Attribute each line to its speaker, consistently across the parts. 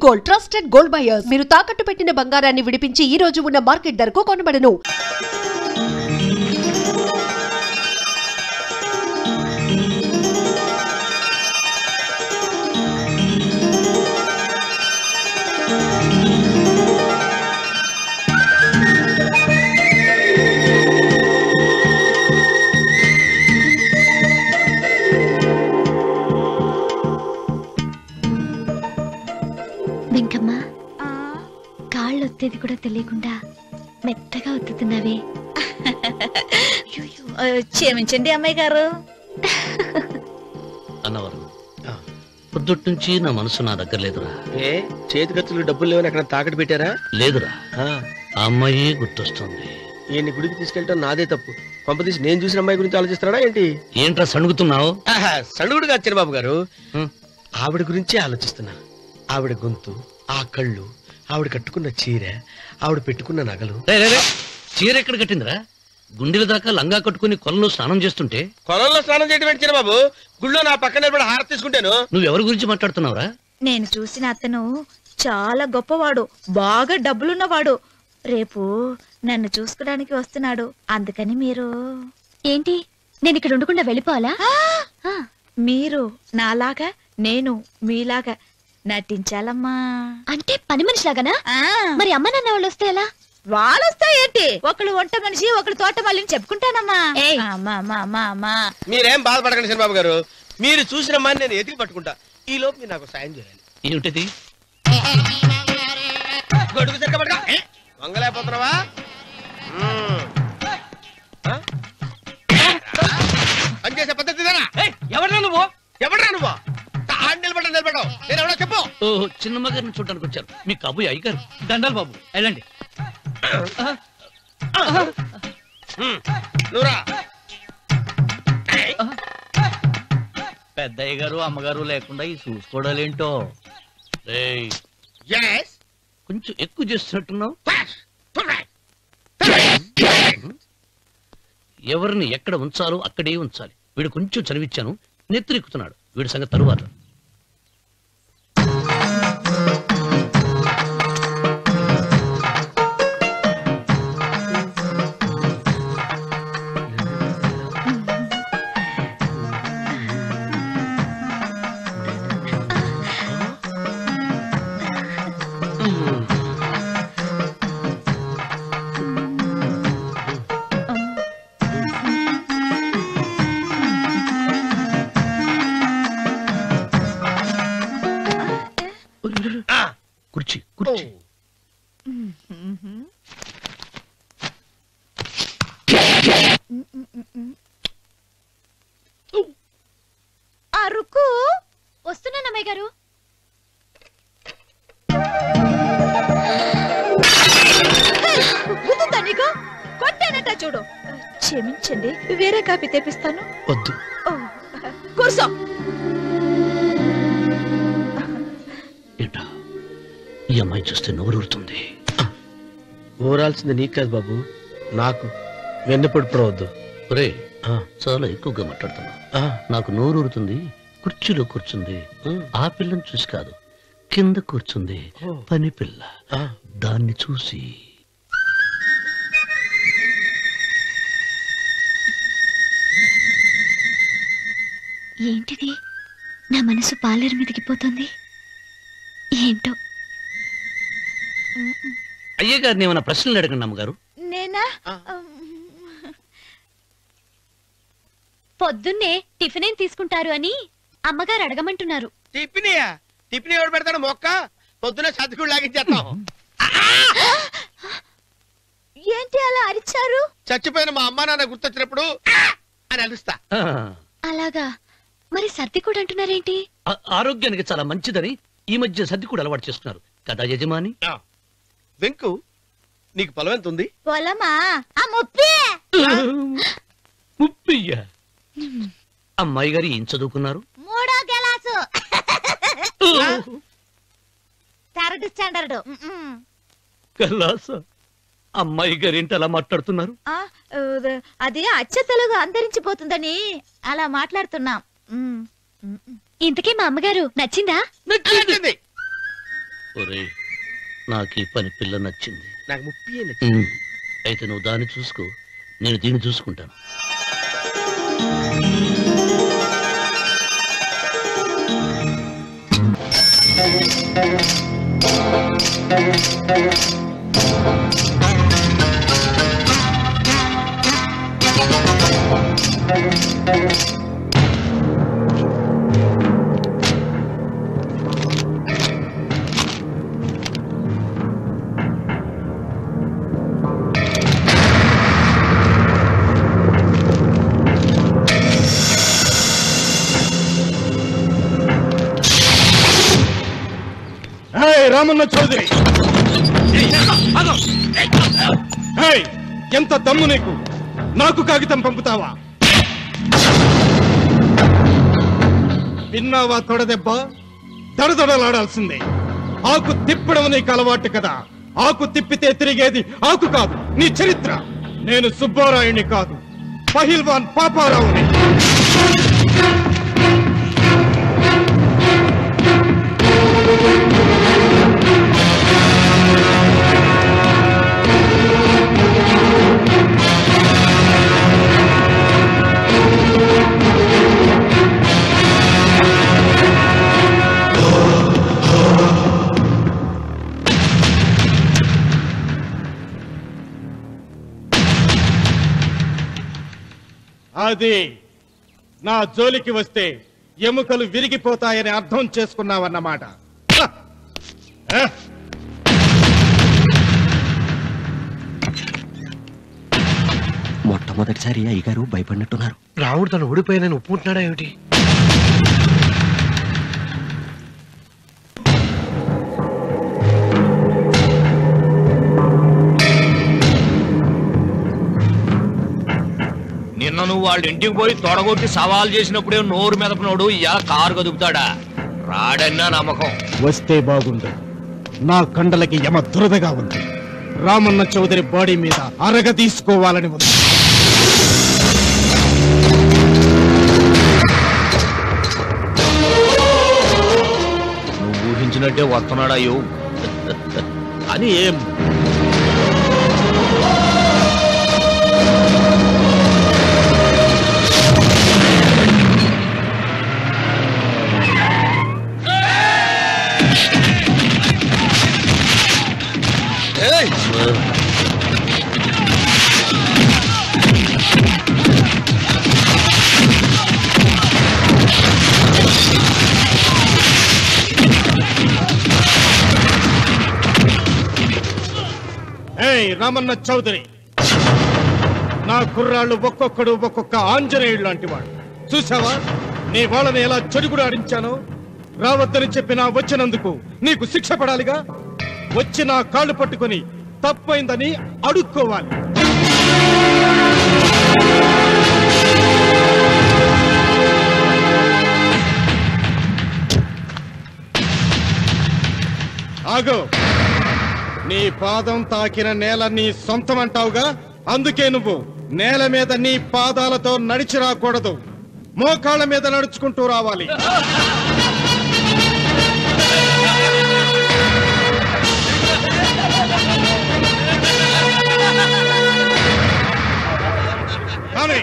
Speaker 1: Gold, trusted gold buyers. మీరు తాకట్టు పెట్టిన బంగారాన్ని విడిపించి ఈ రోజు ఉన్న మార్కెట్ ధరకు కొనబడను.
Speaker 2: వెంకమ్మా, కాళ్ళు ఒత్తేది కూడా తెలియకుండా మెత్తగా ఒత్తుతున్నావే.
Speaker 3: క్షమించండి అమ్మాయి గారు.
Speaker 4: అన్నవరం, పొద్దుటి నుంచి నా మనసు నా దగ్గర లేదురా.
Speaker 5: ఏ చేతి ఖర్చులు డబ్బులు లేవని అక్కడ తాకట్టు పెట్టారా?
Speaker 4: లేదురా, ఆ అమ్మాయి గుర్తొస్తుంది.
Speaker 5: ఈయన్ని గుడికి తీసుకెళ్ళటం నాదే తప్పు. పంపతీసి నేను చూసిన అమ్మాయి గురించి ఆలోచిస్తున్నాడా ఏంటి?
Speaker 4: ఏంట్రా సణుగుతున్నావు?
Speaker 5: సణుగుడు కాదు చిన్నబాబు గారు, ఆవిడ గురించి ఆలోచిస్తున్నా. ఆవిడ గొంతు, ఆ కళ్ళు, ఆవిడ కట్టుకున్న చీర, ఆవిడ పెట్టుకున్న నగలు.
Speaker 4: చీర ఎక్కడ కట్టిందిరా? గుండెల దాకా లంగా కట్టుకుని కొలంలో స్నానం చేస్తుంటే.
Speaker 5: కొలంలో స్నానం చేయడం ఏంటి చిన్నబాబు? గుళ్ళో నా పక్కన హారతి తీసుకుంటాను.
Speaker 4: నువ్వెవరి గురించి మాట్లాడుతున్నావురా?
Speaker 3: నేను చూసిన అతను చాలా గొప్పవాడు, బాగా డబ్బులున్నవాడు. రేపు నన్ను చూసుకోడానికి వస్తున్నాడు. అందుకని మీరు
Speaker 2: ఏంటి, నేను ఇక్కడ ఉండకుండా వెళ్ళిపోవాలా?
Speaker 3: మీరు నాలాగా, నేను మీలాగా నటించాలమ్మా.
Speaker 2: అంటే పని మనిషిలాగానా? మరి అమ్మ నాన్న వాళ్ళు వస్తే ఎలా?
Speaker 3: వాళ్ళు వస్తాయేంటి? ఒకళ్ళు వంట మనిషి, ఒకళ్ళు తోట మళ్ళీ చెప్పుకుంటానమ్మా.
Speaker 5: మీరేం బాధపడకండి చిన్నబాబు గారు, మీరు చూసిన అమ్మాయిని నేను ఎతికి పట్టుకుంటా. ఈ లోపు మీరు నాకు సాయం చేయాలి.
Speaker 4: ఏమిటది?
Speaker 5: గొడుగు సరిగ్గా వంగలేకపోతున్నావా? పనిచేసే పద్ధతి ఎవడరా నువ్వు? ఎవడరా నువ్వు? నిలబడ్డావు నేను ఎవడో చెప్పు.
Speaker 4: ఓహో, చిన్నమ్మ గారిని చూడడానికి వచ్చారు. మీ కాబోయే అయ్యగారు. దండాలు బాబు, వెళ్ళండి.
Speaker 5: నువ్వురా.
Speaker 4: పెద్దయ్య గారు అమ్మగారు లేకుండా ఈ చూసుకోవడాలేంటో. కొంచెం ఎక్కువ చేస్తున్నట్టున్నావు. ఎవరిని ఎక్కడ ఉంచాలో అక్కడే ఉంచాలి. వీడు కొంచెం చదివిచ్చాను, నెత్తిరెక్కుతున్నాడు. వీడి సంగతి తరువాత. కుర్చీ కుర్చీ.
Speaker 3: అరుకు
Speaker 2: వస్తున్నాను అమ్మాయి గారు.
Speaker 3: గుర్తుందా నీకు? కొట్టానట చూడు. క్షమించండి, వేరే కాఫీ తెప్పిస్తాను.
Speaker 4: వద్దు,
Speaker 3: కూర్చో.
Speaker 4: ఈ అమ్మాయి చూస్తే నోరూరుతుంది.
Speaker 5: ఊరాల్సింది నీకు కాదు బాబు, నాకు. వెన్నపొడి పడవద్దు.
Speaker 4: ఒరే, చాలా ఎక్కువగా మాట్లాడుతున్నా. నాకు నోరూరుతుంది. కుర్చీలో కూర్చుంది. ఆ పిల్లని చూసి కాదు, కింద కూర్చుంది పని పిల్ల. దాన్ని చూసి.
Speaker 2: ఏంటిది? నా మనసు పాలేరు మీదకి పోతుంది. ఏంటో.
Speaker 4: అయ్యగారిని ఏమైనా ప్రశ్నలు అడగండి అమ్మగారు.
Speaker 3: నేనా?
Speaker 2: పొద్దున్నే టిఫిన్ ఏం తీసుకుంటారు అని అమ్మగారు అడగమంటున్నారు.
Speaker 5: టిఫినియా? టిఫిన్ ఎవడు పెడతాడు? మొక్క పొద్దున సతికుడు లాగించేస్తాం.
Speaker 3: ఏంటి అలా అరిచారు?
Speaker 5: చచ్చిపోయిన మా అమ్మా నాన్న గుర్తొచ్చినప్పుడు అని అలుస్తా.
Speaker 2: అలాగా? మరి సర్ది కూడా అంటున్నారేంటి?
Speaker 4: ఆరోగ్యానికి చాలా మంచిదని ఈ మధ్య సర్ది కూడా అలవాటు చేసుకున్నారు కదా యజమాని.
Speaker 5: వెంకు, నీకు పొలం ఎంత ఉంది?
Speaker 3: పొలమా?
Speaker 4: ముప్పయ్య. అమ్మాయి గారు ఏం చదువుకున్నారు?
Speaker 3: 3వ క్లాసు, 3rd స్టాండర్డ్.
Speaker 4: కలాస. అమ్మాయి గారు ఏంటి అలా మాట్లాడుతున్నారు?
Speaker 3: అది అచ్చ తెలుగు అంతరించిపోతుందని అలా మాట్లాడుతున్నాం.
Speaker 2: ఇంతకీ మా అమ్మగారు నచ్చిందా?
Speaker 5: నచ్చింది.
Speaker 4: ఒరేయ్, నాకు ఈ పని పిల్ల నచ్చింది.
Speaker 5: నాకు ముప్పి నచ్చింది.
Speaker 4: అయితే నువ్వు దాన్ని చూసుకో, నేను దీన్ని చూసుకుంటాను.
Speaker 6: రామన్న చౌదరి, ఎంత దమ్ము నీకు? నాకు కాగితం పంపుతావా? విన్నావా తొడదెబ్బ? దడదడలాడాల్సిందే. ఆకు తిప్పడం నీకు అలవాటు కదా. ఆకు తిప్పితే తిరిగేది ఆకు కాదు, నీ చరిత్ర. నేను సుబ్బారాయుని కాదు, పహిల్వాన్ పాపారావుని. అది నా జోలికి వస్తే ఎముకలు విరిగిపోతాయని అర్థం చేసుకున్నావన్నమాట.
Speaker 7: మొట్టమొదటిసారి అయ్యగారు భయపడినట్టున్నారు.
Speaker 5: రాముడు తను ఓడిపోయానని ఒప్పుకుంటున్నాడా ఏమిటి?
Speaker 8: నిన్న నువ్వు వాళ్ళ ఇంటికి పోయి తొడగొట్టి సవాల్ చేసినప్పుడే నోరు మెదపనోడు ఇలా కారు కదుపుతాడా? రాడన్నా నమ్మకం.
Speaker 6: వస్తే బాగుండు. నా కండలకి యమ దురదగా ఉంది. రామన్న చౌదరి బాడీ మీద అరగ తీసుకోవాలని ఉంది.
Speaker 8: నువ్వు ఊహించినట్టే వస్తున్నాడయ్యో అని ఏం
Speaker 6: రామన్న చౌదరి, నా కుర్రాళ్ళు ఒక్కొక్కడు ఒక్కొక్క ఆంజనేయుడు లాంటి వాడు. చూసావా నీ వాళ్ళని ఎలా చెడుగుడు ఆడించానో? రావద్దని చెప్పినా వచ్చినందుకు నీకు శిక్ష పడాలిగా. వచ్చి నా కాళ్ళు పట్టుకుని తప్పైందని అడుక్కోవాలి. ఆగో, నీ పాదం తాకిన నేల నీ సొంతం అంటావుగా. అందుకే నువ్వు నేల మీద నీ పాదాలతో నడిచి రాకూడదు, మోకాళ్ళ మీద నడుచుకుంటూ రావాలి. కానీ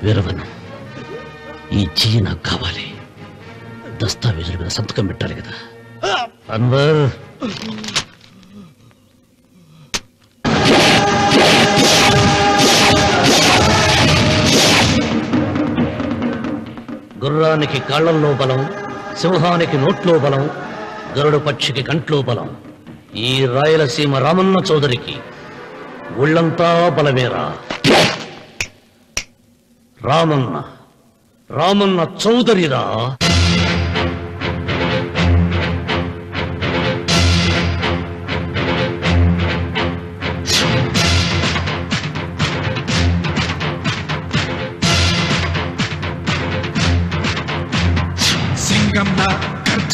Speaker 4: విరవను. ఈ చెయ్యి నాకు కావాలి. దస్తావేజుల మీద సంతకం పెట్టాలి కదా. అన్వర్, గుర్రానికి కాళ్లల్లో బలం, సింహానికి నోట్లో బలం, గరుడు పక్షికి కంట్లో బలం. ఈ రాయలసీమ రామన్న చౌదరికి ఒళ్ళంతా బలమేరా. రామన్న చౌదరిరా.